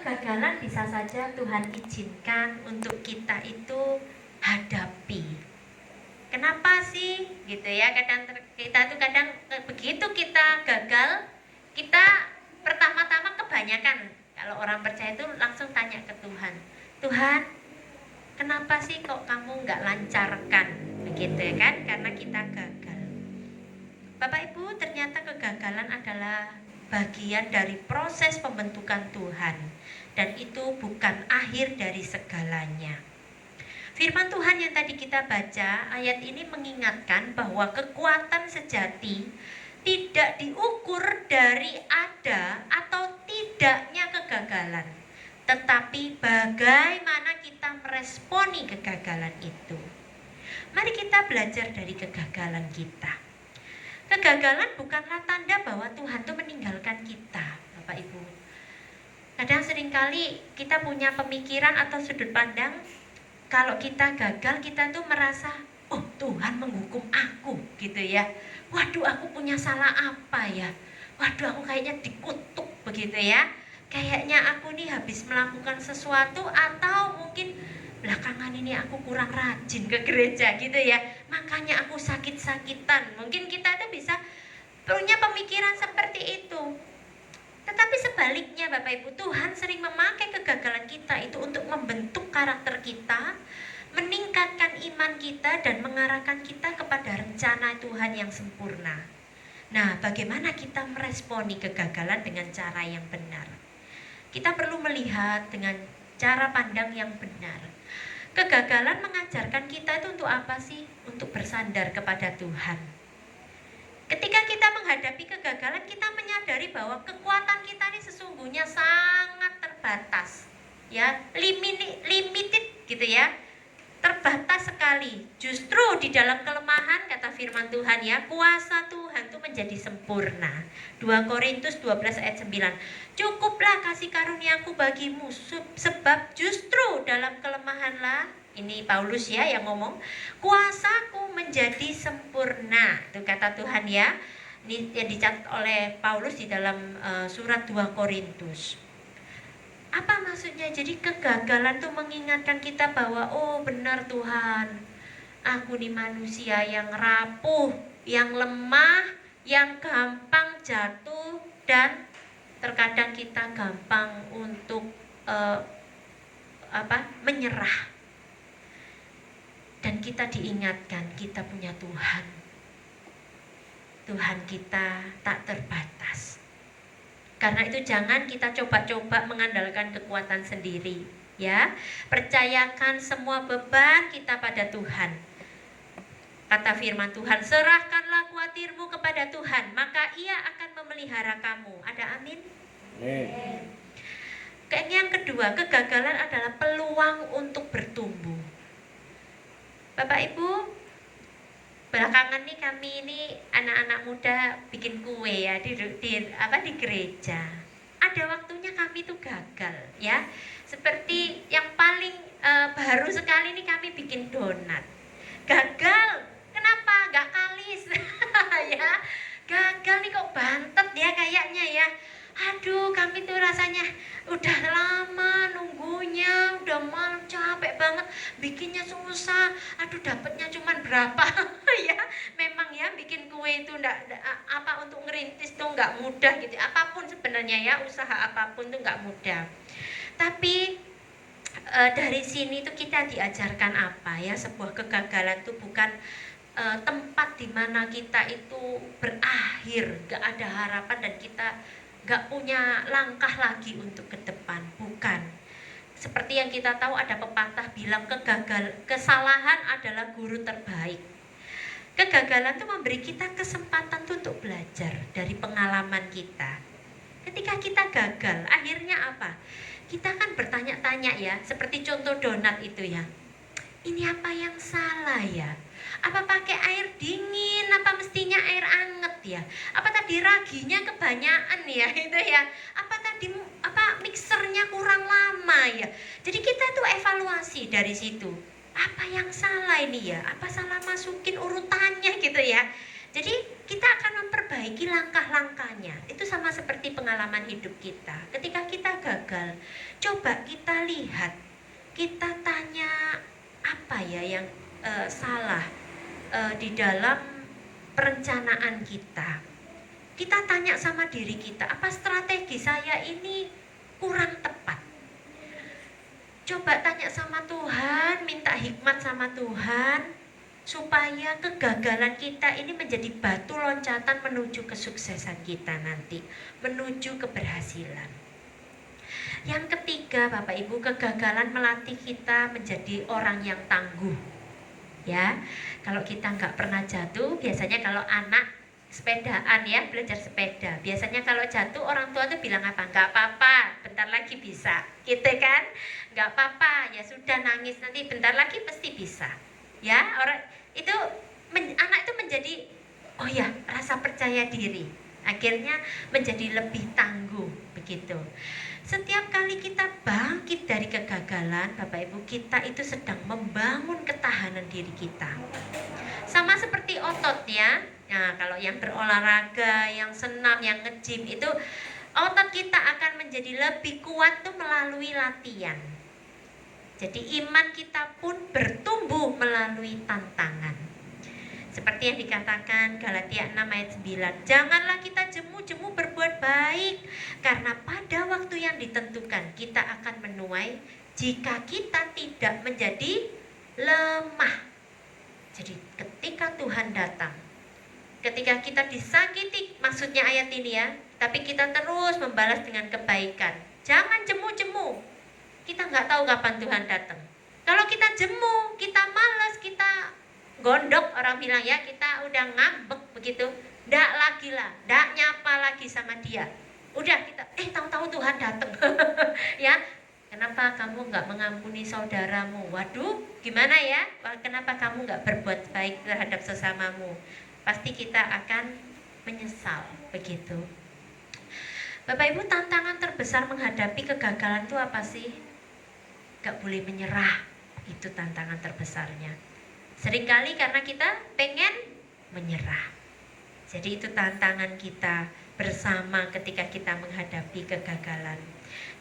kegagalan bisa saja Tuhan izinkan untuk kita itu hadapi. Kenapa sih gitu ya? Kita tuh kadang begitu kita gagal, kita pertama-tama kebanyakan kalau orang percaya itu langsung tanya ke Tuhan, Tuhan, kenapa sih kok kamu nggak lancarkan, begitu ya kan? Karena kita gagal. Bapak Ibu, ternyata kegagalan adalah bagian dari proses pembentukan Tuhan, dan itu bukan akhir dari segalanya. Firman Tuhan yang tadi kita baca, ayat ini mengingatkan bahwa kekuatan sejati tidak diukur dari ada atau tidaknya kegagalan, tetapi bagaimana kita meresponi kegagalan itu. Mari kita belajar dari kegagalan kita. Kegagalan bukanlah tanda bahwa Tuhan itu meninggalkan kita, Bapak Ibu. Kadang seringkali kita punya pemikiran atau sudut pandang, kalau kita gagal, kita tuh merasa, oh Tuhan menghukum aku gitu ya. Waduh, aku punya salah apa ya? Waduh, aku kayaknya dikutuk begitu ya. Kayaknya aku nih habis melakukan sesuatu, atau mungkin belakangan ini aku kurang rajin ke gereja gitu ya. Makanya aku sakit-sakitan. Mungkin kita tuh bisa punya pemikiran seperti itu. Tetapi sebaliknya Bapak Ibu, Tuhan sering memakai kegagalan kita itu untuk membentuk karakter kita, meningkatkan iman kita, dan mengarahkan kita kepada rencana Tuhan yang sempurna. Nah, bagaimana kita meresponi kegagalan dengan cara yang benar? Kita perlu melihat dengan cara pandang yang benar. Kegagalan mengajarkan kita itu untuk apa sih? Untuk bersandar kepada Tuhan. Ketika kita menghadapi kegagalan, kita menyadari bahwa kekuatan kita ini sesungguhnya sangat terbatas, ya, limited gitu ya, terbatas sekali. Justru di dalam kelemahan, kata firman Tuhan ya, kuasa Tuhan itu menjadi sempurna. 2 Korintus 12 ayat 9. Cukuplah kasih karuniaku bagimu, sebab justru dalam kelemahanlah, ini Paulus ya yang ngomong, kuasaku menjadi sempurna. Itu kata Tuhan ya. Ini yang dicatat oleh Paulus di dalam surat 2 Korintus. Apa maksudnya? Jadi kegagalan itu mengingatkan kita bahwa oh benar Tuhan, aku nih manusia yang rapuh, yang lemah, yang gampang jatuh, dan terkadang kita gampang untuk menyerah. Dan kita diingatkan kita punya Tuhan. Tuhan kita tak terbatas. Karena itu jangan kita coba-coba mengandalkan kekuatan sendiri, ya. Percayakan semua beban kita pada Tuhan. Kata firman Tuhan, serahkanlah khawatirmu kepada Tuhan, maka Ia akan memelihara kamu. Ada amin? Amin. Yang kedua, kegagalan adalah peluang untuk bertumbuh. Bapak Ibu, belakangan nih kami ini anak-anak muda bikin kue ya di gereja. Ada waktunya kami tuh gagal ya. Seperti yang paling baru sekali nih kami bikin donat. Gagal. Kenapa? Gak kalis. Ya. Gagal nih kok bantet ya kayaknya ya. Aduh, kami tuh rasanya udah lama nunggunya, udah malam capek banget, bikinnya susah. Aduh, dapatnya cuman berapa? Ya, memang ya bikin kue itu untuk ngerintis tuh nggak mudah gitu. Apapun sebenarnya ya, usaha apapun tuh nggak mudah. Tapi dari sini tuh kita diajarkan apa ya? Sebuah kegagalan tuh bukan tempat di mana kita itu berakhir, nggak ada harapan dan kita gak punya langkah lagi untuk ke depan. Bukan. Seperti yang kita tahu ada pepatah bilang kesalahan adalah guru terbaik. Kegagalan itu memberi kita kesempatan untuk belajar dari pengalaman kita. Ketika kita gagal, akhirnya apa? Kita kan bertanya-tanya ya, seperti contoh donat itu ya. Ini apa yang salah ya? Apa pakai air dingin? Apa mestinya air anget ya? Apa tadi raginya kebanyakan ya? Itu ya. Apa tadi mixernya kurang lama ya? Jadi kita tuh evaluasi dari situ. Apa yang salah ini ya? Apa salah masukin urutannya gitu ya? Jadi kita akan memperbaiki langkah-langkahnya. Itu sama seperti pengalaman hidup kita. Ketika kita gagal, gagal, coba kita lihat, kita tanya apa ya yang salah di dalam perencanaan kita. Kita tanya sama diri kita, apa strategi saya ini kurang tepat? Coba tanya sama Tuhan, minta hikmat sama Tuhan, supaya kegagalan kita ini menjadi batu loncatan menuju kesuksesan kita nanti, menuju keberhasilan. Yang ketiga, Bapak Ibu, kegagalan melatih kita menjadi orang yang tangguh. Ya, kalau kita nggak pernah jatuh, biasanya kalau anak sepedaan ya, belajar sepeda, biasanya kalau jatuh orang tua tuh bilang apa? Nggak apa-apa, bentar lagi bisa, gitu kan? Nggak apa-apa, ya sudah nangis nanti bentar lagi pasti bisa. Ya, orang itu anak itu menjadi oh ya, rasa percaya diri, akhirnya menjadi lebih tangguh begitu. Setiap kali kita bangkit dari kegagalan, Bapak Ibu, kita itu sedang membangun ketahanan diri kita. Sama seperti otot ya. Nah, kalau yang berolahraga, yang senam, yang nge-gym itu otot kita akan menjadi lebih kuat tuh melalui latihan. Jadi iman kita pun bertumbuh melalui tantangan. Seperti yang dikatakan Galatia 6 ayat 9, janganlah kita jemu-jemu berbuat baik, karena pada waktu yang ditentukan kita akan menuai jika kita tidak menjadi lemah. Jadi ketika Tuhan datang, ketika kita disakiti, maksudnya ayat ini ya, tapi kita terus membalas dengan kebaikan. Jangan jemu-jemu, kita nggak tahu kapan Tuhan datang. Kalau kita jemu, kita malas, kita gondok, orang bilang ya, kita udah ngambek begitu, ndak lagi lah, ndak nyapa lagi sama dia. Udah kita, tahu-tahu Tuhan datang. Ya, kenapa kamu nggak mengampuni saudaramu? Waduh, gimana ya? Kenapa kamu nggak berbuat baik terhadap sesamamu? Pasti kita akan menyesal begitu. Bapak Ibu, tantangan terbesar menghadapi kegagalan itu apa sih? Gak boleh menyerah, itu tantangan terbesarnya. Seringkali karena kita pengen menyerah. Jadi itu tantangan kita bersama ketika kita menghadapi kegagalan.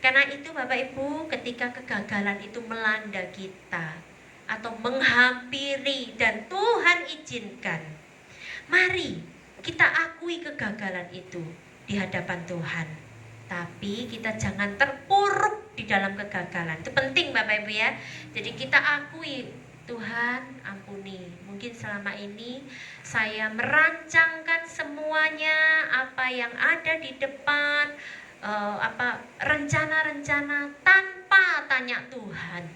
Karena itu Bapak Ibu, ketika kegagalan itu melanda kita atau menghampiri dan Tuhan izinkan, mari kita akui kegagalan itu di hadapan Tuhan. Tapi kita jangan terpuruk di dalam kegagalan. Itu penting Bapak Ibu ya. Jadi kita akui, Tuhan ampuni, mungkin selama ini saya merancangkan semuanya apa yang ada di depan, rencana-rencana tanpa tanya Tuhan,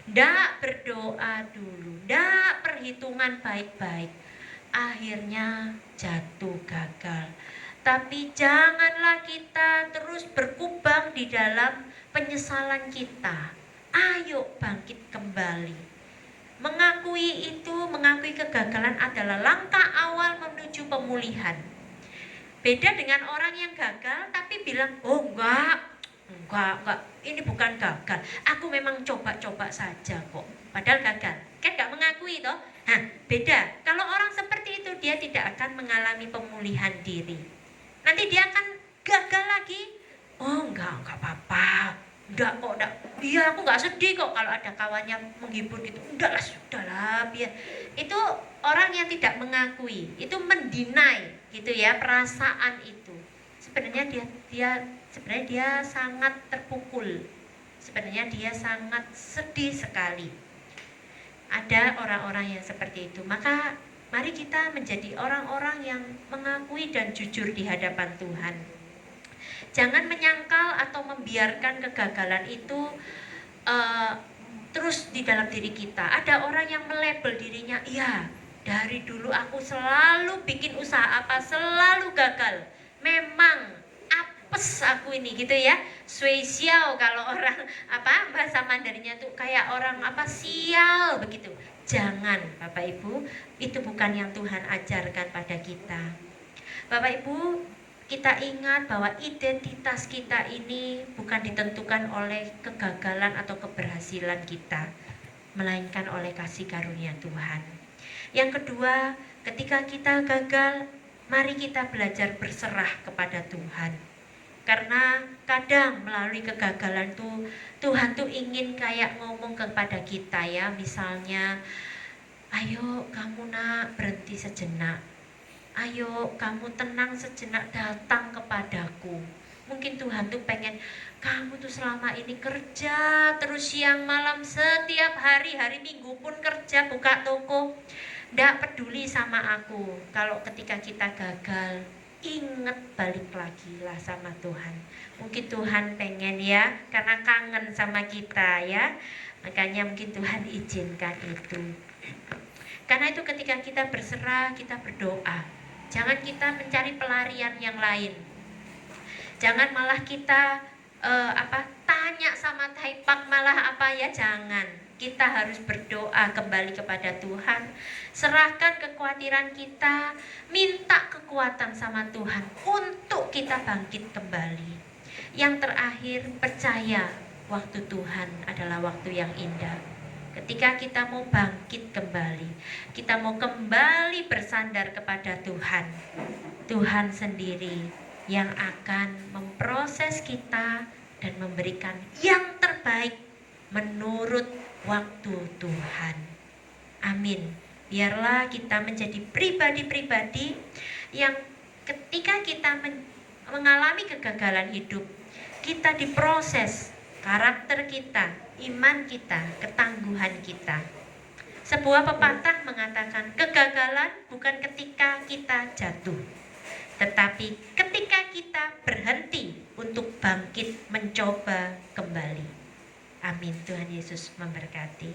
ndak berdoa dulu, ndak perhitungan baik-baik, akhirnya jatuh gagal. Tapi janganlah kita terus berkubang di dalam penyesalan kita. Ayo bangkit kembali. Mengakui kegagalan adalah langkah awal menuju pemulihan. Beda dengan orang yang gagal tapi bilang, oh enggak, ini bukan gagal, aku memang coba-coba saja kok, padahal gagal. Kan enggak mengakui toh. Nah, beda. Kalau orang seperti itu, dia tidak akan mengalami pemulihan diri. Nanti dia akan gagal lagi. Oh enggak apa-apa, enggak kok, enggak. Iya, aku nggak sedih kok kalau ada kawannya menghibur gitu. Udahlah, sudahlah, biar. Itu orang yang tidak mengakui, itu mendinai gitu ya perasaan itu. Sebenarnya dia sangat terpukul. Sebenarnya dia sangat sedih sekali. Ada orang-orang yang seperti itu. Maka mari kita menjadi orang-orang yang mengakui dan jujur di hadapan Tuhan. Jangan menyangkal atau membiarkan kegagalan itu terus di dalam diri kita. Ada orang yang melabel dirinya, iya, dari dulu aku selalu bikin usaha apa, selalu gagal. Memang apes aku ini gitu ya. Spesial kalau orang bahasa Mandarinnya tuh kayak orang sial begitu. Jangan Bapak Ibu, itu bukan yang Tuhan ajarkan pada kita. Bapak Ibu, kita ingat bahwa identitas kita ini bukan ditentukan oleh kegagalan atau keberhasilan kita, melainkan oleh kasih karunia Tuhan. Yang kedua, ketika kita gagal, mari kita belajar berserah kepada Tuhan. Karena kadang melalui kegagalan tuh Tuhan tuh ingin kayak ngomong kepada kita ya, misalnya, ayo kamu nak berhenti sejenak, ayo kamu tenang sejenak, datang kepadaku. Mungkin Tuhan tuh pengen, kamu tuh selama ini kerja terus siang malam setiap hari, hari Minggu pun kerja buka toko, ndak peduli sama aku. Kalau ketika kita gagal, ingat balik lagi lah sama Tuhan. Mungkin Tuhan pengen ya, karena kangen sama kita ya, makanya mungkin Tuhan izinkan itu. Karena itu ketika kita berserah, kita berdoa, jangan kita mencari pelarian yang lain. Jangan malah kita tanya sama Taipak malah apa ya, jangan. Kita harus berdoa kembali kepada Tuhan, serahkan kekhawatiran kita, minta kekuatan sama Tuhan untuk kita bangkit kembali. Yang terakhir, percaya waktu Tuhan adalah waktu yang indah. Ketika kita mau bangkit kembali, kita mau kembali bersandar kepada Tuhan, Tuhan sendiri yang akan memproses kita dan memberikan yang terbaik menurut waktu Tuhan. Amin. Biarlah kita menjadi pribadi-pribadi yang ketika kita mengalami kegagalan hidup, kita diproses karakter kita, iman kita, ketangguhan kita. Sebuah pepatah mengatakan, kegagalan bukan ketika kita jatuh, tetapi ketika kita berhenti untuk bangkit mencoba kembali. Amin. Tuhan Yesus memberkati.